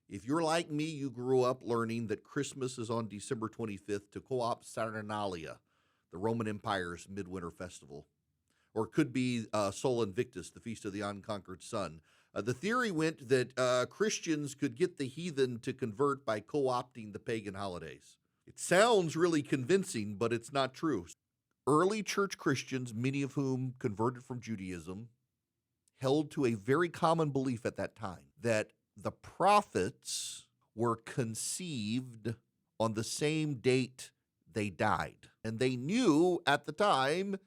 If you're like me, you grew up learning that Christmas is on December 25th to co-opt Saturnalia, the Roman Empire's midwinter festival. Or it could be Sol Invictus, the Feast of the Unconquered Sun. The theory went that Christians could get the heathen to convert by co-opting the pagan holidays. It sounds really convincing, but it's not true. Early church Christians, many of whom converted from Judaism, held to a very common belief at that time that the prophets were conceived on the same date they died. And they knew at the time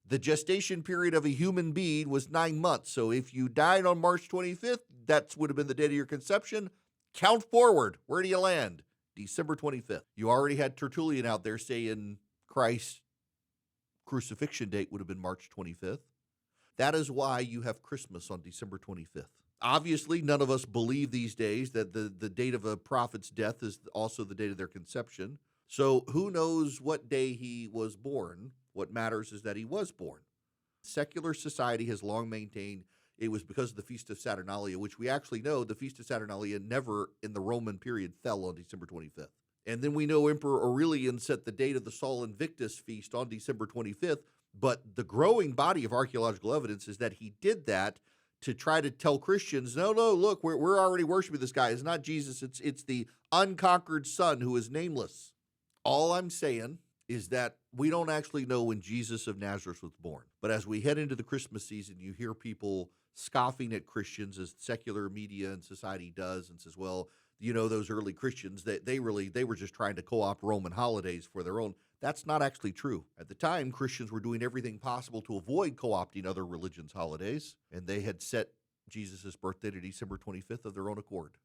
the gestation period of a human being was 9 months. So if you died on March 25th, that would have been the date of your conception. Count forward. Where do you land? December 25th. You already had Tertullian out there saying Christ's crucifixion date would have been March 25th. That is why you have Christmas on December 25th. Obviously, none of us believe these days that the date of a prophet's death is also the date of their conception. So who knows what day he was born? What matters is that he was born. Secular society has long maintained it was because of the Feast of Saturnalia, which we actually know the Feast of Saturnalia never in the Roman period fell on December 25th. And then we know Emperor Aurelian set the date of the Sol Invictus feast on December 25th, but the growing body of archaeological evidence is that he did that to try to tell Christians, no, look, we're already worshiping this guy. It's not Jesus, it's the unconquered Son who is nameless. All I'm saying is that we don't actually know when Jesus of Nazareth was born. But as we head into the Christmas season, you hear people scoffing at Christians as secular media and society does and says, well, you know, those early Christians, they were just trying to co-opt Roman holidays for their own. That's not actually true. At the time, Christians were doing everything possible to avoid co-opting other religions' holidays, and they had set Jesus' birthday to December 25th of their own accord.